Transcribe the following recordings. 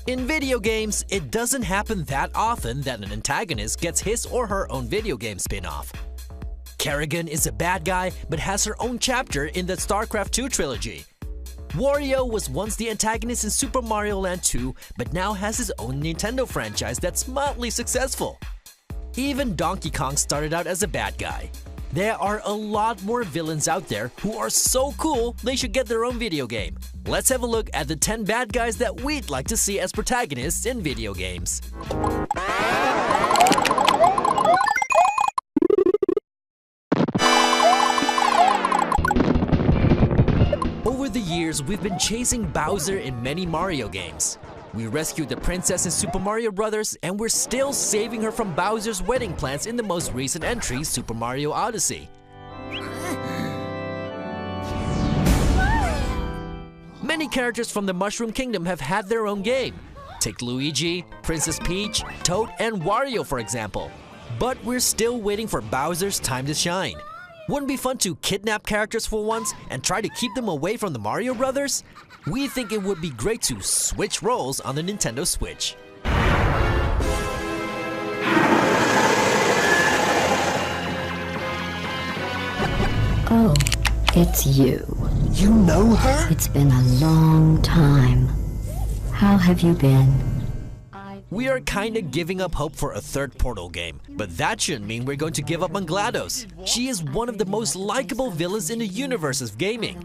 In video games, it doesn't happen that often that an antagonist gets his or her own video game spin-off. Kerrigan is a bad guy but has her own chapter in the StarCraft 2 trilogy. Wario was once the antagonist in Super Mario Land 2 but now has his own Nintendo franchise that's mildly successful. Even Donkey Kong started out as a bad guy. There are a lot more villains out there who are so cool they should get their own video game. Let's have a look at the 10 bad guys that we'd like to see as protagonists in video games. Over the years, we've been chasing Bowser in many Mario games. We rescued the princess in Super Mario Bros. And we're still saving her from Bowser's wedding plans in the most recent entry, Super Mario Odyssey. Many characters from the Mushroom Kingdom have had their own game. Take Luigi, Princess Peach, Toad, and Wario for example. But we're still waiting for Bowser's time to shine. Wouldn't it be fun to kidnap characters for once and try to keep them away from the Mario Brothers? We think it would be great to switch roles on the Nintendo Switch. Oh, it's you. You know her? It's been a long time. How have you been? We are kinda giving up hope for a third Portal game, but that shouldn't mean we're going to give up on GLaDOS. She is one of the most likable villains in the universe of gaming.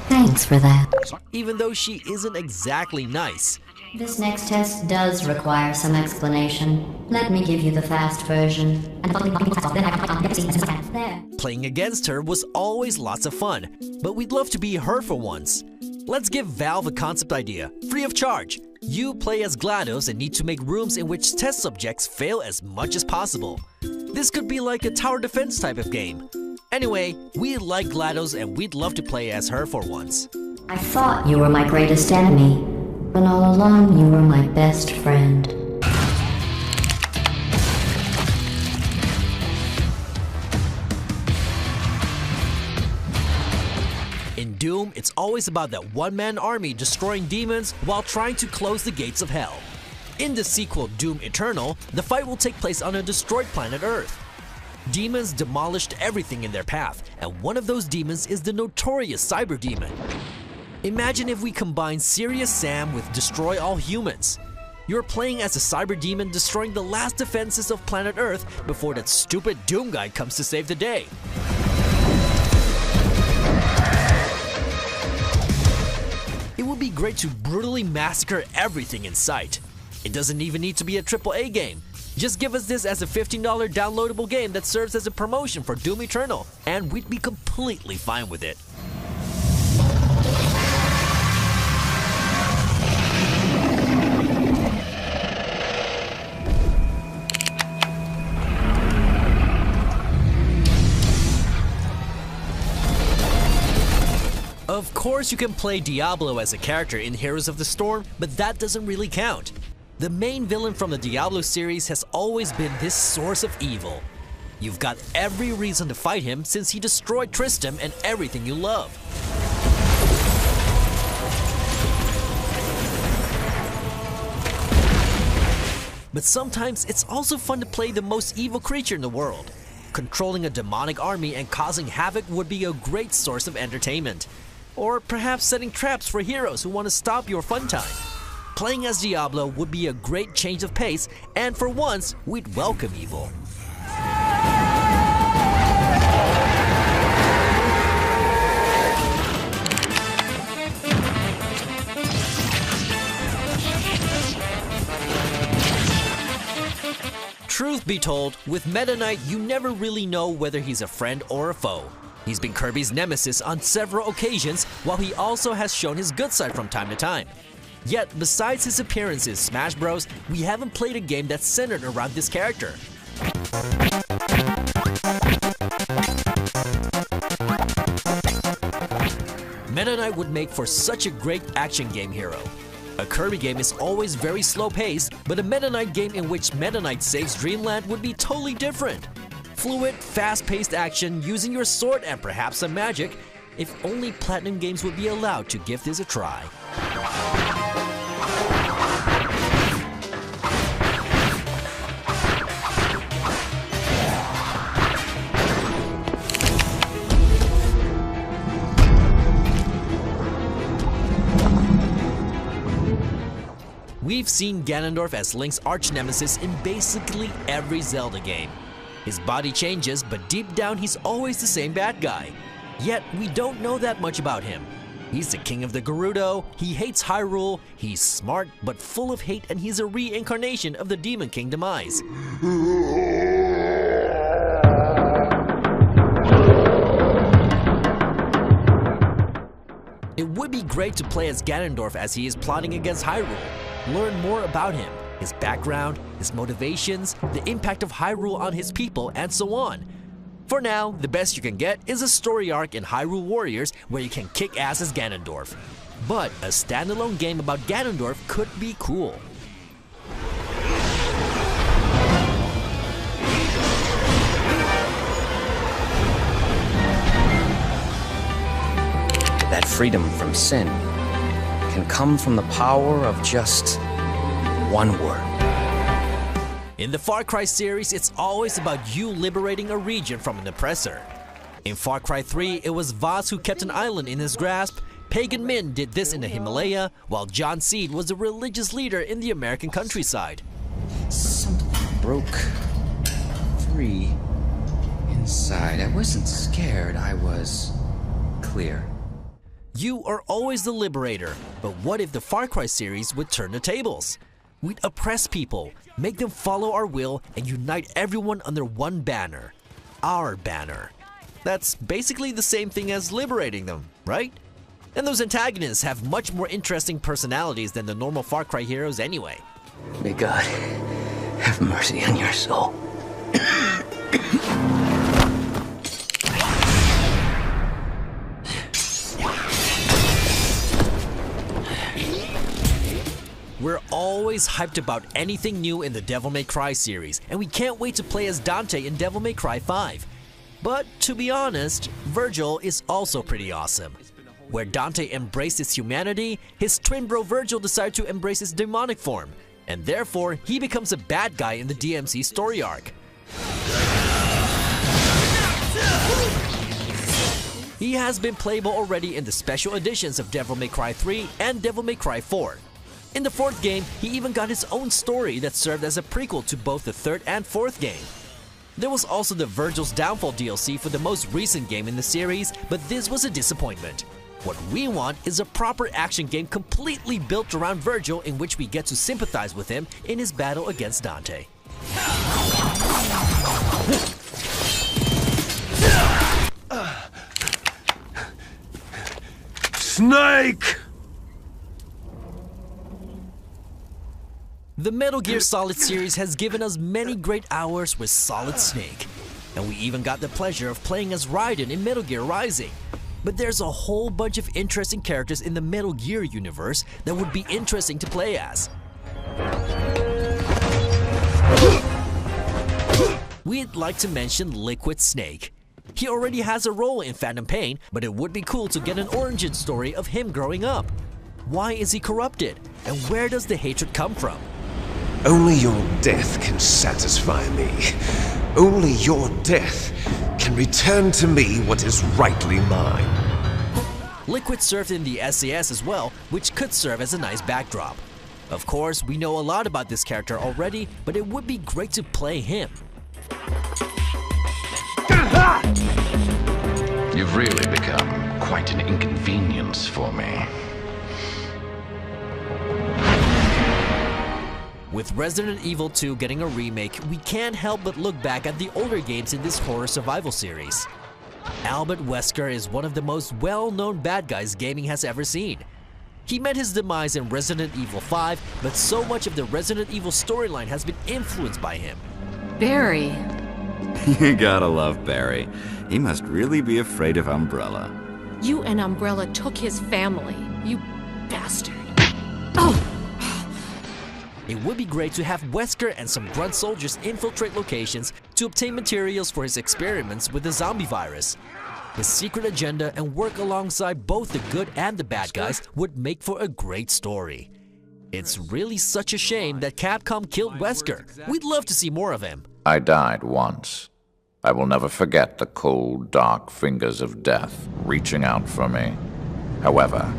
Thanks for that. Even though she isn't exactly nice. This next test does require some explanation. Let me give you the fast version. There. Playing against her was always lots of fun, but we'd love to be her for once. Let's give Valve a concept idea, free of charge. You play as GLaDOS and need to make rooms in which test subjects fail as much as possible. This could be like a tower defense type of game. Anyway, we like GLaDOS and we'd love to play as her for once. I thought you were my greatest enemy, but all along you were my best friend. In Doom, it's always about that one-man army destroying demons while trying to close the gates of hell. In the sequel Doom Eternal, the fight will take place on a destroyed planet Earth. Demons demolished everything in their path, and one of those demons is the notorious Cyber Demon. Imagine if we combine Serious Sam with Destroy All Humans. You're playing as a Cyber Demon destroying the last defenses of planet Earth before that stupid Doom guy comes to save the day. It would be great to brutally massacre everything in sight. It doesn't even need to be a AAA game. Just give us this as a $15 downloadable game that serves as a promotion for Doom Eternal, and we'd be completely fine with it. Of course you can play Diablo as a character in Heroes of the Storm, but that doesn't really count. The main villain from the Diablo series has always been this source of evil. You've got every reason to fight him since he destroyed Tristram and everything you love. But sometimes it's also fun to play the most evil creature in the world. Controlling a demonic army and causing havoc would be a great source of entertainment. Or perhaps setting traps for heroes who want to stop your fun time. Playing as Diablo would be a great change of pace, and for once, we'd welcome evil. Truth be told, with Meta Knight, you never really know whether he's a friend or a foe. He's been Kirby's nemesis on several occasions, while he also has shown his good side from time to time. Yet, besides his appearance in Smash Bros., we haven't played a game that's centered around this character. Meta Knight would make for such a great action game hero. A Kirby game is always very slow-paced, but a Meta Knight game in which Meta Knight saves Dreamland would be totally different. Fluid, fast-paced action using your sword and perhaps some magic. If only Platinum Games would be allowed to give this a try. We've seen Ganondorf as Link's arch-nemesis in basically every Zelda game. His body changes, but deep down he's always the same bad guy. Yet we don't know that much about him. He's the king of the Gerudo, he hates Hyrule, he's smart but full of hate, and he's a reincarnation of the Demon King Demise. It would be great to play as Ganondorf as he is plotting against Hyrule. Learn more about him, his background, his motivations, the impact of Hyrule on his people, and so on. For now, the best you can get is a story arc in Hyrule Warriors where you can kick ass as Ganondorf. But a standalone game about Ganondorf could be cool. That freedom from sin can come from the power of just one word. In the Far Cry series, it's always about you liberating a region from an oppressor. In Far Cry 3, it was Vaz who kept an island in his grasp, Pagan Min did this in the Himalaya, while John Seed was a religious leader in the American countryside. Something broke free inside. I wasn't scared, I was clear. You are always the liberator, but what if the Far Cry series would turn the tables? We'd oppress people, make them follow our will, and unite everyone under one banner. Our banner. That's basically the same thing as liberating them, right? And those antagonists have much more interesting personalities than the normal Far Cry heroes anyway. May God have mercy on your soul. We're always hyped about anything new in the Devil May Cry series, and we can't wait to play as Dante in Devil May Cry 5. But to be honest, Virgil is also pretty awesome. Where Dante embraced his humanity, his twin bro Virgil decided to embrace his demonic form, and therefore he becomes a bad guy in the DMC story arc. He has been playable already in the special editions of Devil May Cry 3 and Devil May Cry 4. In the fourth game, he even got his own story that served as a prequel to both the third and fourth game. There was also the Virgil's Downfall DLC for the most recent game in the series, but this was a disappointment. What we want is a proper action game completely built around Virgil in which we get to sympathize with him in his battle against Dante. Snake! The Metal Gear Solid series has given us many great hours with Solid Snake, and we even got the pleasure of playing as Raiden in Metal Gear Rising. But there's a whole bunch of interesting characters in the Metal Gear universe that would be interesting to play as. We'd like to mention Liquid Snake. He already has a role in Phantom Pain, but it would be cool to get an origin story of him growing up. Why is he corrupted? And where does the hatred come from? Only your death can satisfy me. Only your death can return to me what is rightly mine. Liquid served in the SAS as well, which could serve as a nice backdrop. Of course, we know a lot about this character already, but it would be great to play him. You've really become quite an inconvenience for me. With Resident Evil 2 getting a remake, we can't help but look back at the older games in this horror survival series. Albert Wesker is one of the most well-known bad guys gaming has ever seen. He met his demise in Resident Evil 5, but so much of the Resident Evil storyline has been influenced by him. Barry. You gotta love Barry. He must really be afraid of Umbrella. You and Umbrella took his family, you bastard. Oh! It would be great to have Wesker and some grunt soldiers infiltrate locations to obtain materials for his experiments with the zombie virus. His secret agenda and work alongside both the good and the bad guys would make for a great story. It's really such a shame that Capcom killed Wesker. We'd love to see more of him. I died once. I will never forget the cold, dark fingers of death reaching out for me. However,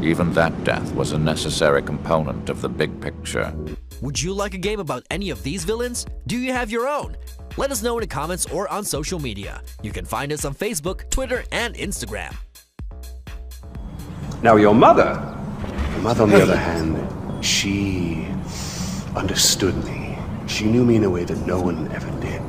Even that death was a necessary component of the big picture. Would you like a game about any of these villains? Do you have your own? Let us know in the comments or on social media. You can find us on Facebook, Twitter, and Instagram. Now your mother on the other hand, she understood me. She knew me in a way that no one ever did.